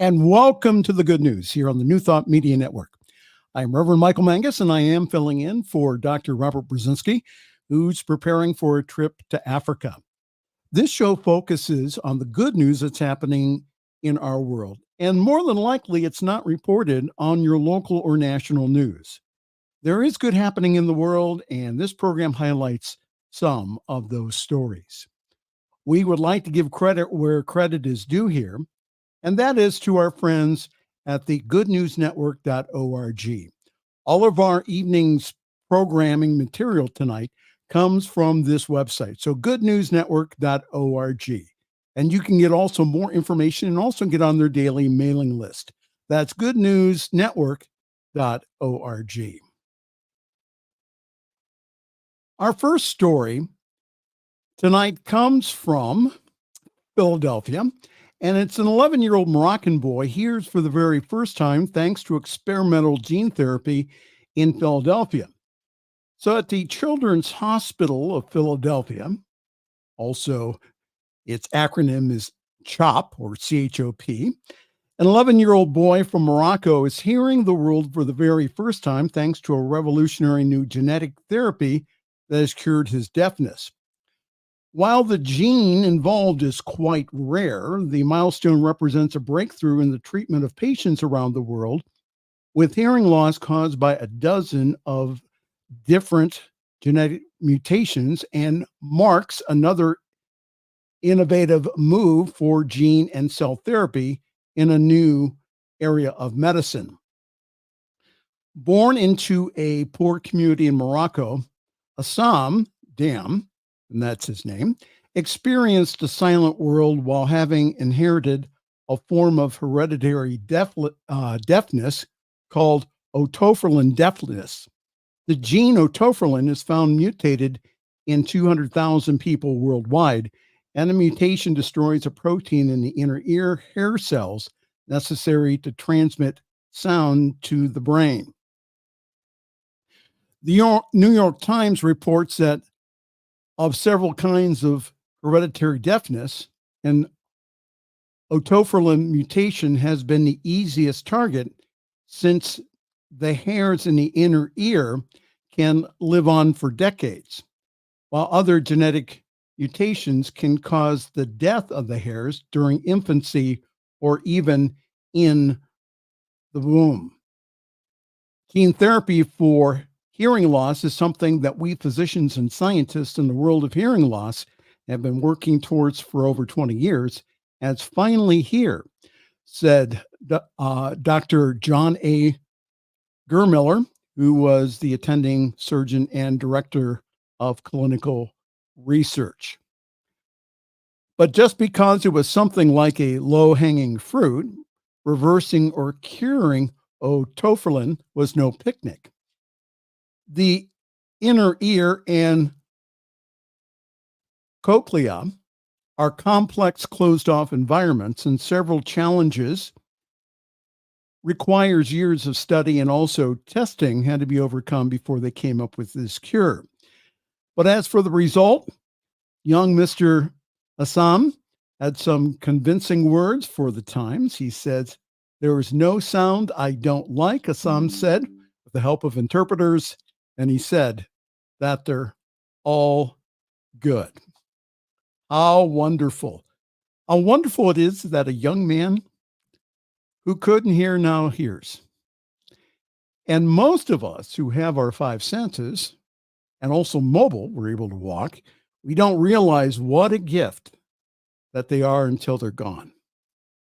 and welcome to the good news here on the New Thought Media Network. I'm Reverend Michael Mangus, and I am filling in for Dr. Robert Brzezinski, who's preparing for a trip to Africa. This show focuses on the good news that's happening in our world, and more than likely, it's not reported on your local or national news. There is good happening in the world, and this program highlights some of those stories. We would like to give credit where credit is due here, and that is to our friends at the goodnewsnetwork.org. All of our evening's programming material tonight comes from this website, so goodnewsnetwork.org. And you can get also more information and also get on their daily mailing list. That's goodnewsnetwork.org. Our first story tonight comes from Philadelphia, and it's an 11-year-old Moroccan boy hears for the very first time thanks to experimental gene therapy in Philadelphia. So at the Children's Hospital of Philadelphia, also its acronym is CHOP or CHOP, an 11-year-old boy from Morocco is hearing the world for the very first time thanks to a revolutionary new genetic therapy that has cured his deafness. While the gene involved is quite rare, the milestone represents a breakthrough in the treatment of patients around the world with hearing loss caused by a dozen of different genetic mutations and marks another innovative move for gene and cell therapy in a new area of medicine. Born into a poor community in Morocco, Assam Dam, and that's his name, experienced a silent world while having inherited a form of hereditary deafness called otopherlin deafness. The gene otopherlin is found mutated in 200,000 people worldwide, and the mutation destroys a protein in the inner ear hair cells necessary to transmit sound to the brain. The New York Times reports that of several kinds of hereditary deafness, and otopherlin mutation has been the easiest target since the hairs in the inner ear can live on for decades, while other genetic mutations can cause the death of the hairs during infancy or even in the womb. Gene therapy for hearing loss is something that we physicians and scientists in the world of hearing loss have been working towards for over 20 years. And it's finally here, said Dr. John A. Germiller, who was the attending surgeon and director of clinical research. But just because it was something like a low-hanging fruit, reversing or curing otopherlin was no picnic. The inner ear and cochlea are complex closed-off environments, and several challenges requires years of study and also testing had to be overcome before they came up with this cure. But as for the result, young Mr. Assam had some convincing words for the Times. He says, "There is no sound I don't like," Assam said, with the help of interpreters. And he said that they're all good. How wonderful. How wonderful it is that a young man who couldn't hear now hears. And most of us who have our five senses and also mobile, we're able to walk, we don't realize what a gift that they are until they're gone.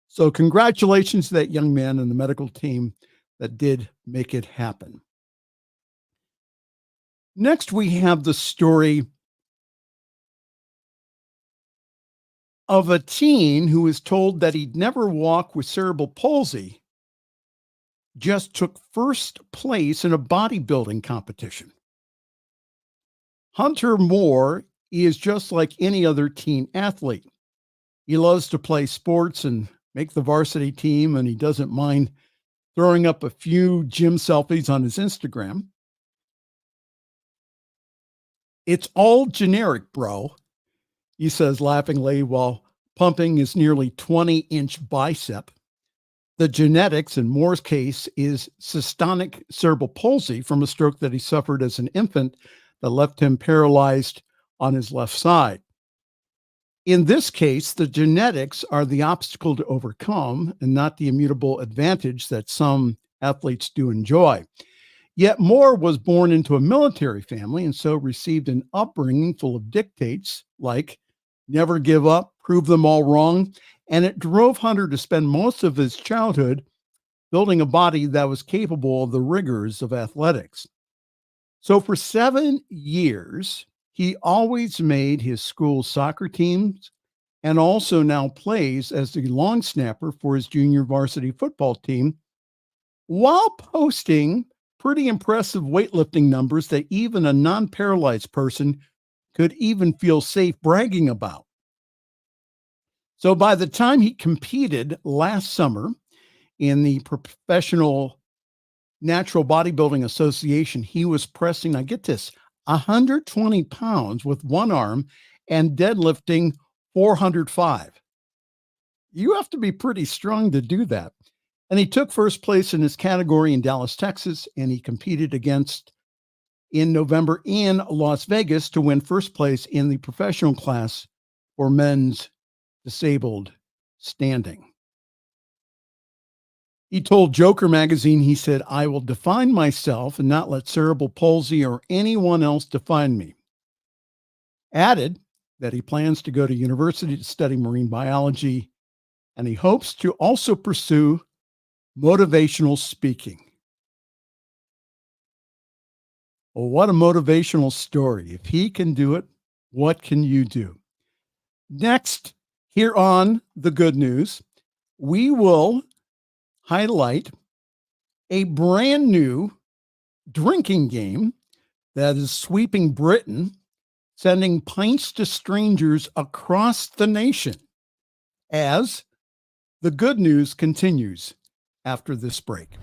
So congratulations to that young man and the medical team that did make it happen. Next, we have the story of a teen who was told that he'd never walk with cerebral palsy, just took first place in a bodybuilding competition. Hunter Moore is just like any other teen athlete. He loves to play sports and make the varsity team, and he doesn't mind throwing up a few gym selfies on his Instagram. "It's all generic, bro," he says laughingly while pumping his nearly 20-inch bicep. The genetics in Moore's case is systonic cerebral palsy from a stroke that he suffered as an infant that left him paralyzed on his left side. In this case, the genetics are the obstacle to overcome and not the immutable advantage that some athletes do enjoy. Yet Moore was born into a military family and so received an upbringing full of dictates like never give up, prove them all wrong. And it drove Hunter to spend most of his childhood building a body that was capable of the rigors of athletics. So for 7 years, he always made his school soccer teams and also now plays as the long snapper for his junior varsity football team while posting pretty impressive weightlifting numbers that even a non-paralyzed person could even feel safe bragging about. So by the time he competed last summer in the Professional Natural Bodybuilding Association, he was pressing, now get this, 120 pounds with one arm and deadlifting 405. You have to be pretty strong to do that. And he took first place in his category in Dallas, Texas, and he competed in November in Las Vegas to win first place in the professional class for men's disabled standing. He told Joker magazine, he said, "I will define myself and not let cerebral palsy or anyone else define me." Added that he plans to go to university to study marine biology, and he hopes to also pursue motivational speaking. Well, what a motivational story. If he can do it, what can you do? Next, here on The Good News, we will highlight a brand new drinking game that is sweeping Britain, sending pints to strangers across the nation as The Good News continues after this break.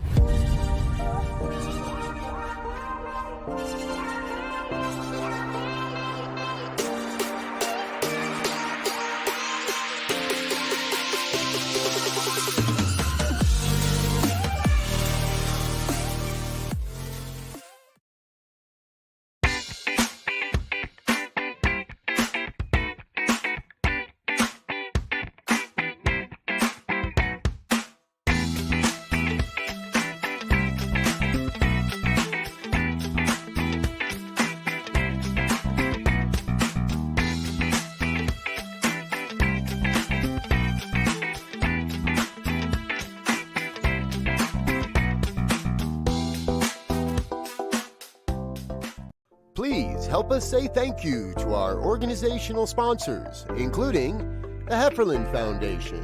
Please help us say thank you to our organizational sponsors, including the Hefferland Foundation,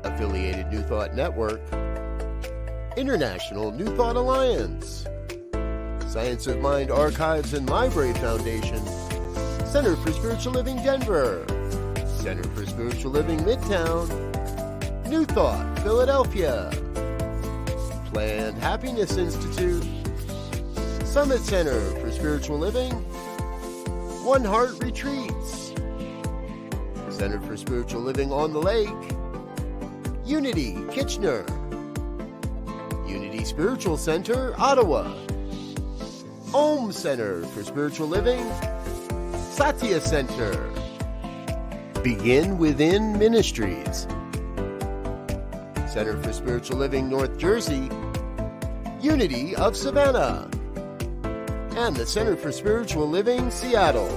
Affiliated New Thought Network, International New Thought Alliance, Science of Mind Archives and Library Foundation, Center for Spiritual Living Denver, Center for Spiritual Living Midtown, New Thought Philadelphia, Planned Happiness Institute, Summit Center for Spiritual Living, One Heart Retreats, Center for Spiritual Living on the Lake, Unity Kitchener, Unity Spiritual Center, Ottawa, Om Center for Spiritual Living, Satya Center, Begin Within Ministries, Center for Spiritual Living North Jersey, Unity of Savannah, and the Center for Spiritual Living Seattle,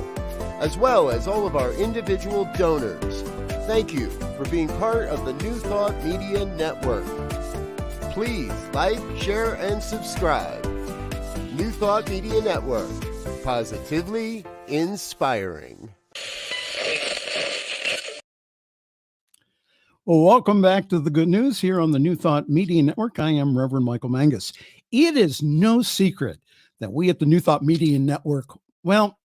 as well as all of our individual donors. Thank you for being part of the New Thought Media Network. Please like, share, and subscribe. New Thought Media Network, positively inspiring. Well, welcome back to The Good News here on the New Thought Media Network. I am Reverend Michael Mangus. It is no secret that we at the New Thought Media Network, well,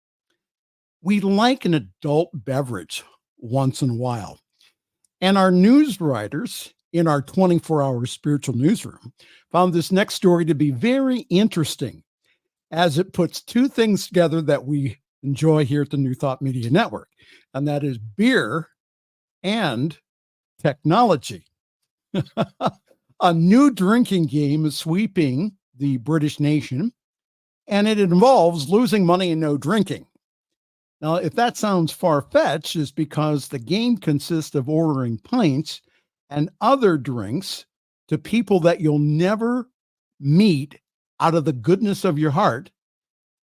we like an adult beverage once in a while. And our news writers in our 24-hour spiritual newsroom found this next story to be very interesting as it puts two things together that we enjoy here at the New Thought Media Network, and that is beer and technology. A new drinking game is sweeping the British nation, and it involves losing money and no drinking. Now, if that sounds far fetched, it's because the game consists of ordering pints and other drinks to people that you'll never meet out of the goodness of your heart,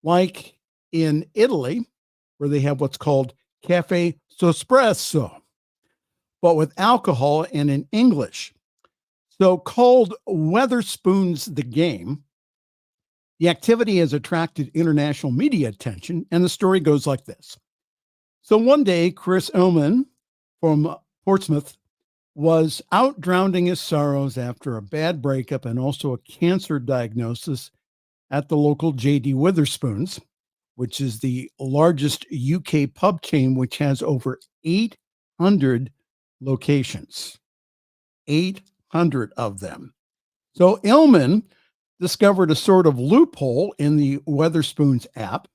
like in Italy, where they have what's called cafe sospresso, but with alcohol and in English. So called Weatherspoons the Game, the activity has attracted international media attention, and the story goes like this. So one day, Chris Ullman from Portsmouth was out drowning his sorrows after a bad breakup and also a cancer diagnosis at the local J.D. Witherspoons, which is the largest UK pub chain, which has over 800 locations. 800 of them. So Illman discovered a sort of loophole in the Weatherspoons app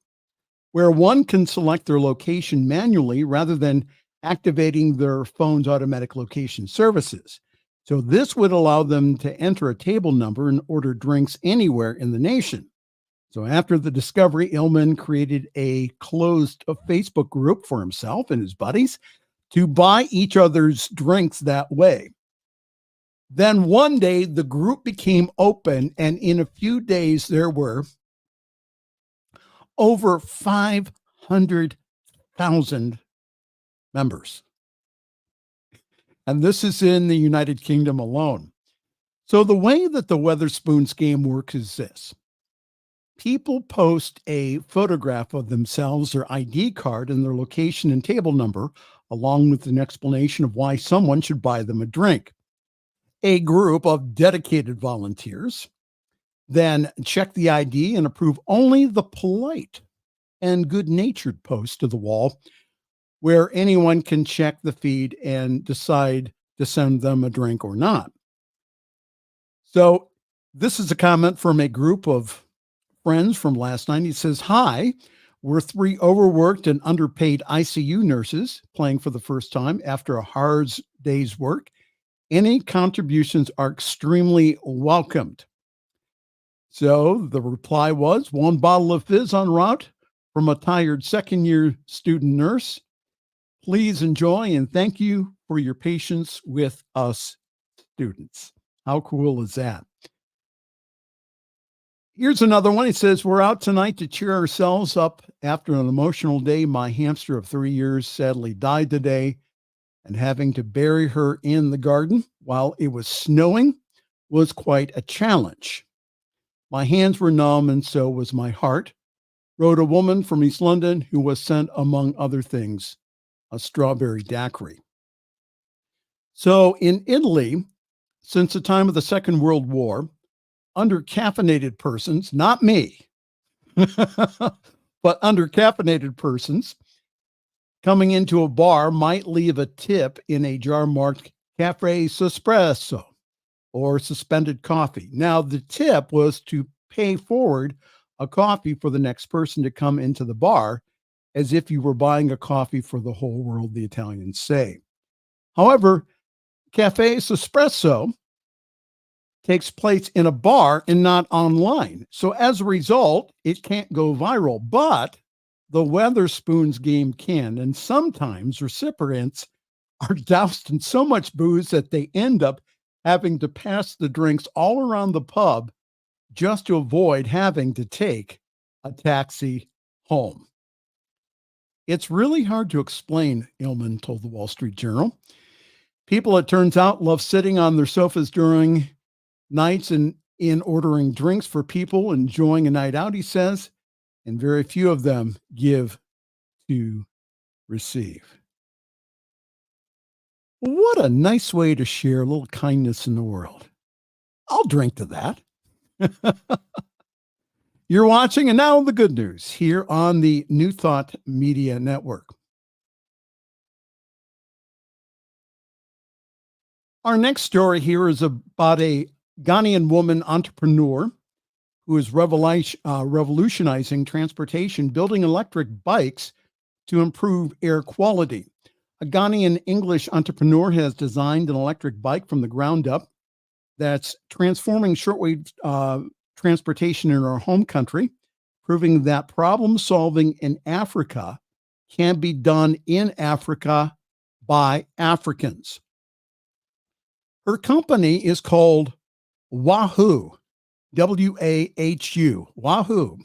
where one can select their location manually rather than activating their phone's automatic location services. So this would allow them to enter a table number and order drinks anywhere in the nation. So after the discovery, Illman created a closed Facebook group for himself and his buddies to buy each other's drinks that way. Then one day, the group became open, and in a few days, there were over 500,000 members. And this is in the United Kingdom alone. So the way that the Weatherspoons game works is this. People post a photograph of themselves, their ID card, and their location and table number, along with an explanation of why someone should buy them a drink. A group of dedicated volunteers then check the ID and approve only the polite and good-natured post to the wall where anyone can check the feed and decide to send them a drink or not. So this is a comment from a group of friends from last night. He says, "Hi, we're 3 overworked and underpaid ICU nurses playing for the first time after a hard day's work. Any contributions are extremely welcomed." So the reply was 1 bottle of fizz en route from a tired second-year student nurse. Please enjoy and thank you for your patience with us students. How cool is that? Here's another one. It says, "We're out tonight to cheer ourselves up after an emotional day. My hamster of 3 years sadly died today, and having to bury her in the garden while it was snowing was quite a challenge. My hands were numb and so was my heart," wrote a woman from East London who was sent, among other things, a strawberry daiquiri. So in Italy, since the time of the Second World War, undercaffeinated persons, not me, but undercaffeinated persons coming into a bar might leave a tip in a jar marked cafe sospresso or suspended coffee. Now, the tip was to pay forward a coffee for the next person to come into the bar, as if you were buying a coffee for the whole world, the Italians say. However, cafe sospresso takes place in a bar and not online. So as a result, it can't go viral, but the Weatherspoons game can, and sometimes recipients are doused in so much booze that they end up having to pass the drinks all around the pub just to avoid having to take a taxi home. It's really hard to explain, Illman told the Wall Street Journal. People, it turns out, love sitting on their sofas during nights and in ordering drinks for people enjoying a night out, he says, and very few of them give to receive. What a nice way to share a little kindness in the world. I'll drink to that. You're watching, and now the good news here on the New Thought Media Network. Our next story here is about a Ghanaian woman entrepreneur who is revolutionizing transportation, building electric bikes to improve air quality. A Ghanaian English entrepreneur has designed an electric bike from the ground up that's transforming shortwave transportation in our home country, proving that problem solving in Africa can be done in Africa by Africans. Her company is called Wahoo, Wahu, Wahoo.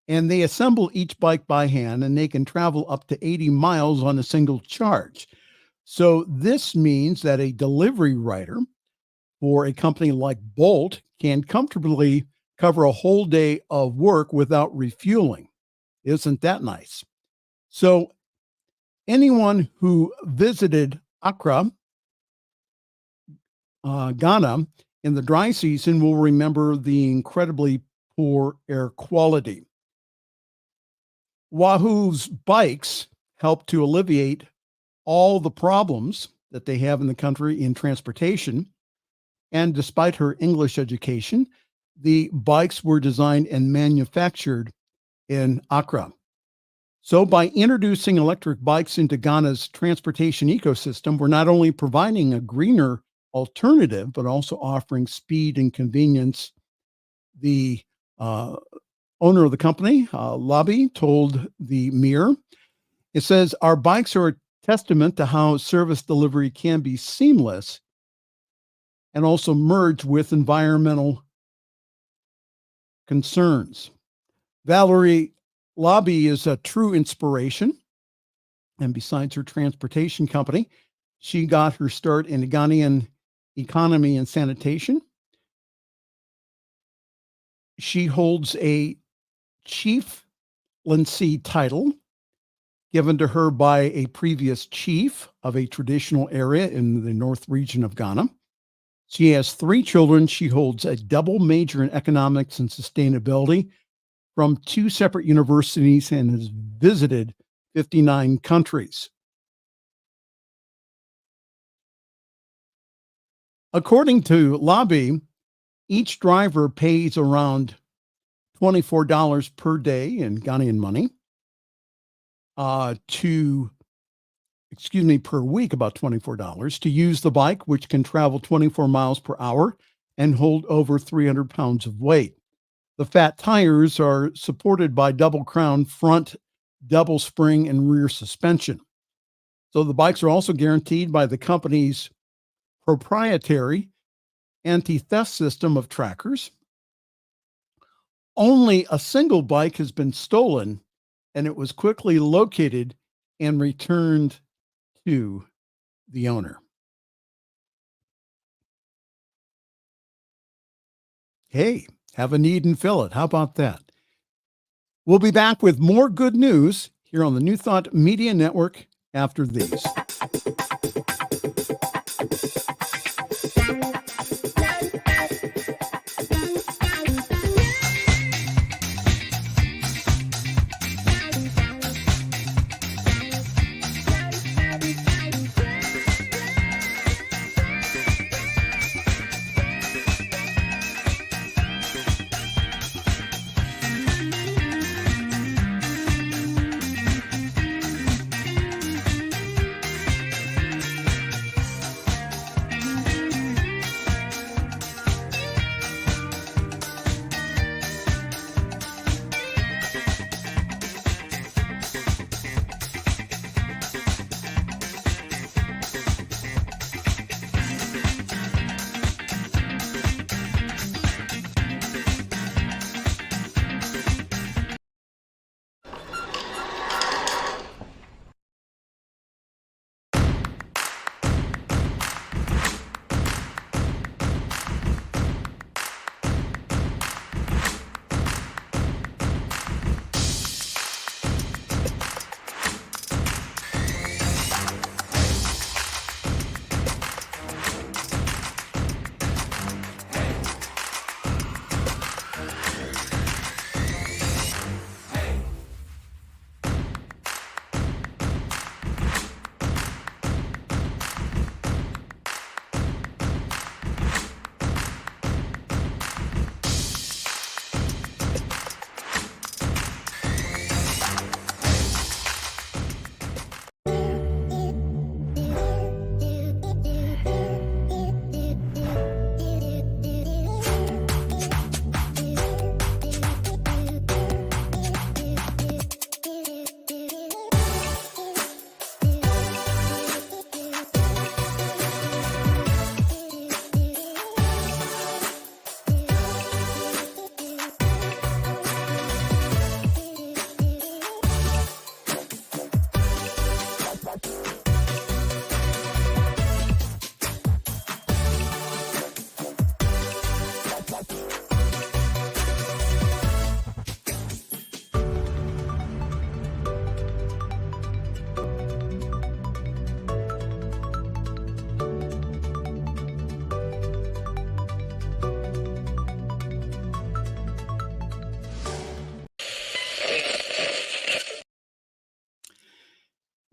And they assemble each bike by hand, and they can travel up to 80 miles on a single charge. So this means that a delivery rider for a company like Bolt can comfortably cover a whole day of work without refueling. Isn't that nice? So anyone who visited Accra, Ghana, in the dry season will remember the incredibly poor air quality. Wahoo's bikes help to alleviate all the problems that they have in the country in transportation. And despite her English education, the bikes were designed and manufactured in Accra. So by introducing electric bikes into Ghana's transportation ecosystem, we're not only providing a greener alternative, but also offering speed and convenience. The owner of the company, Lobby, told the Mirror, it says, our bikes are a testament to how service delivery can be seamless and also merge with environmental concerns. Valerie Lobby is a true inspiration. And besides her transportation company, she got her start in the Ghanaian economy and sanitation. She holds a chieftaincy title given to her by a previous chief of a traditional area in the north region of Ghana. She has 3 children. She holds a double major in economics and sustainability from 2 separate universities and has visited 59 countries. According to Lobby, each driver pays around $24 per day in Ghanaian money, per week, about $24 to use the bike, which can travel 24 miles per hour and hold over 300 pounds of weight. The fat tires are supported by double crown front, double spring, and rear suspension. So the bikes are also guaranteed by the company's proprietary anti-theft system of trackers. Only a single bike has been stolen, and it was quickly located and returned to the owner. Hey, have a need and fill it. How about that? We'll be back with more good news here on the New Thought Media Network after these.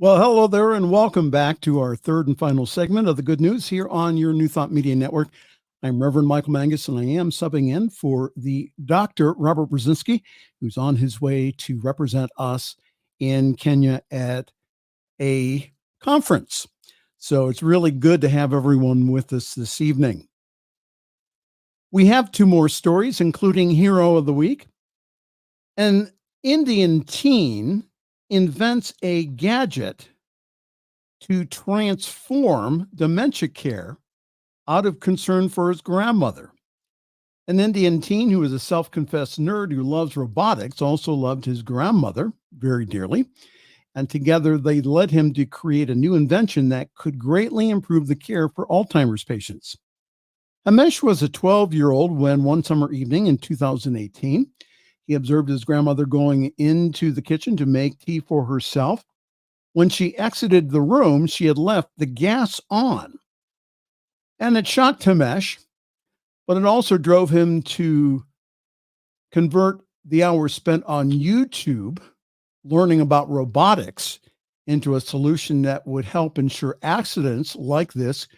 Well, hello there, and welcome back to our third and final segment of the good news here on your New Thought Media Network. I'm Reverend Michael Mangus, and I am subbing in for the Dr. Robert Brzezinski, who's on his way to represent us in Kenya at a conference. So it's really good to have everyone with us this evening. We have two more stories, including Hero of the Week. An Indian teen invents a gadget to transform dementia care out of concern for his grandmother. An Indian teen who is a self-confessed nerd who loves robotics also loved his grandmother very dearly, and together they led him to create a new invention that could greatly improve the care for Alzheimer's patients. Hamesh was a 12-year-old when one summer evening in 2018, he observed his grandmother going into the kitchen to make tea for herself. When she exited the room, she had left the gas on. And it shocked Hamesh, but it also drove him to convert the hours spent on YouTube learning about robotics into a solution that would help ensure accidents like this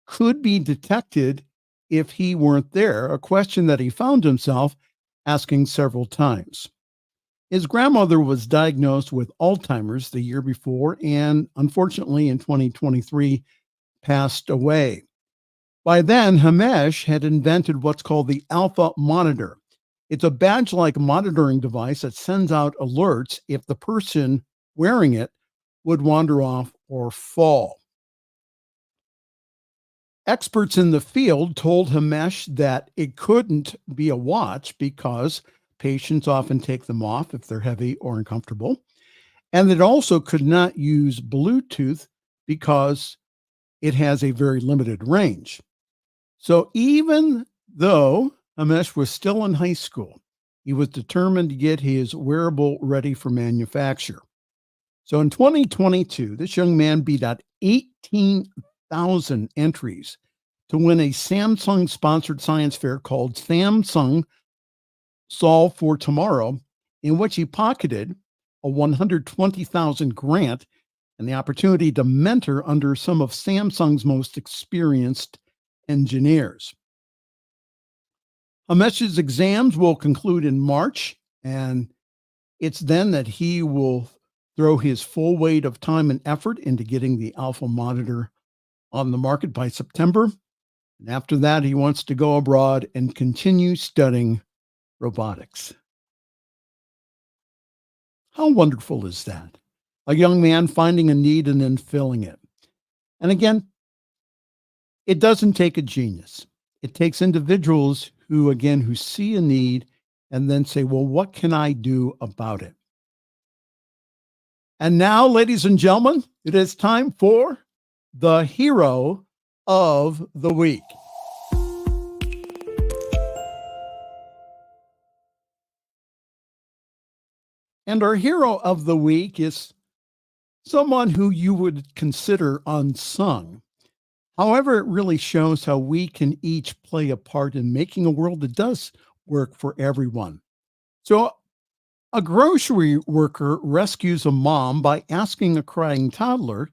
could be detected if he weren't there, a question that he found himself asking several times. His grandmother was diagnosed with Alzheimer's the year before and unfortunately in 2023 passed away. By then, Hamesh had invented what's called the Alpha Monitor. It's a badge-like monitoring device that sends out alerts if the person wearing it would wander off or fall. Experts in the field told Hamesh that it couldn't be a watch because patients often take them off if they're heavy or uncomfortable, and it also could not use Bluetooth because it has a very limited range. So even though Hamesh was still in high school, he was determined to get his wearable ready for manufacture. So in 2022, this young man beat out 18,000 entries to win a Samsung-sponsored science fair called Samsung Solve for Tomorrow, in which he pocketed a $120,000 grant and the opportunity to mentor under some of Samsung's most experienced engineers. Hamesh's exams will conclude in March, and it's then that he will throw his full weight of time and effort into getting the Alpha Monitor on the market by September. And after that, he wants to go abroad and continue studying robotics. How wonderful is that? A young man finding a need and then filling it. And again, it doesn't take a genius. It takes individuals who see a need and then say, well, what can I do about it? And now, ladies and gentlemen, it is time for the Hero of the Week. And our hero of the week is someone who you would consider unsung. However, it really shows how we can each play a part in making a world that does work for everyone. So, a grocery worker rescues a mom by asking a crying toddler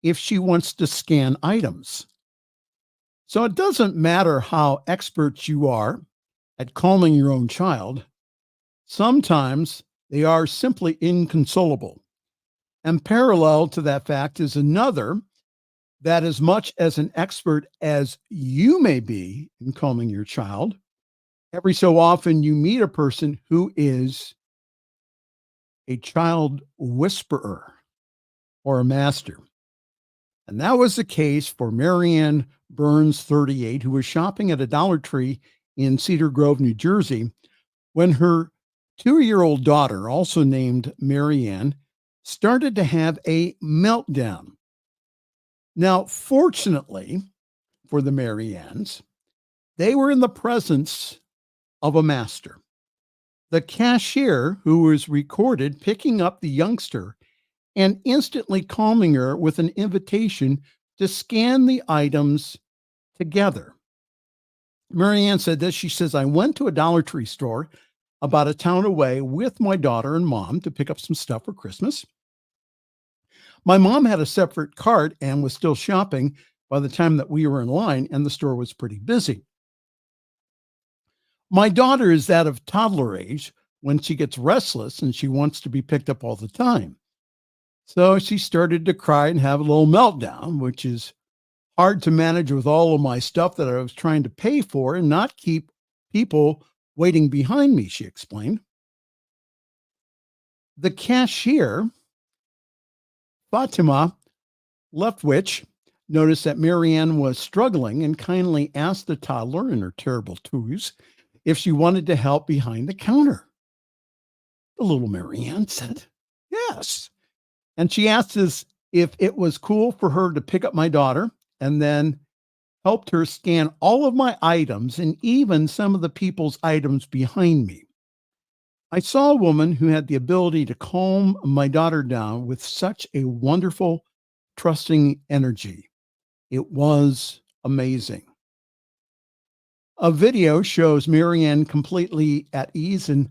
if she wants to scan items. So, it doesn't matter how expert you are at calming your own child, sometimes they are simply inconsolable. And parallel to that fact is another that, as much as an expert as you may be in calming your child, every so often you meet a person who is a child whisperer or a master. And that was the case for Marianne Burns, 38, who was shopping at a Dollar Tree in Cedar Grove, New Jersey, when her 2-year-old daughter, also named Marianne, started to have a meltdown. Now, fortunately for the Mariannes, they were in the presence of a master. The cashier, who was recorded picking up the youngster and instantly calming her with an invitation to scan the items together. Marianne said this. She says, I went to a Dollar Tree store about a town away with my daughter and mom to pick up some stuff for Christmas. My mom had a separate cart and was still shopping by the time that we were in line, and the store was pretty busy. My daughter is that of toddler age when she gets restless and she wants to be picked up all the time. So she started to cry and have a little meltdown, which is hard to manage with all of my stuff that I was trying to pay for and not keep people waiting behind me, she explained. The cashier, Fatima Leftwich, noticed that Marianne was struggling and kindly asked the toddler in her terrible twos if she wanted to help behind the counter. The little Marianne said, yes. And she asked us if it was cool for her to pick up my daughter, and then helped her scan all of my items and even some of the people's items behind me. I saw a woman who had the ability to calm my daughter down with such a wonderful, trusting energy. It was amazing. A video shows Marianne completely at ease in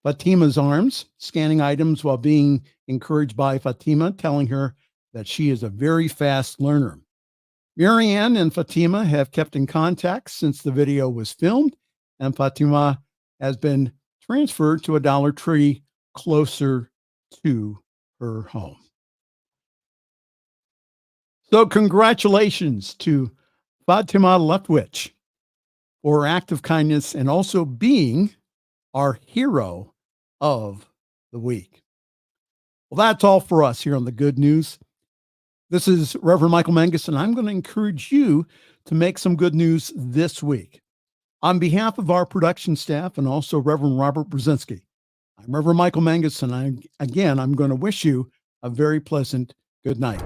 Fatima's arms, scanning items while being encouraged by Fatima, telling her that she is a very fast learner. Marianne and Fatima have kept in contact since the video was filmed, and Fatima has been transferred to a Dollar Tree closer to her home. So congratulations to Fatima Leftwich for her act of kindness and also being our hero of the week. Well, that's all for us here on the Good News. This is Reverend Michael Mangus, and I'm going to encourage you to make some good news this week. On behalf of our production staff and also Reverend Robert Brzezinski, I'm Reverend Michael Mangus, and I'm going to wish you a very pleasant good night.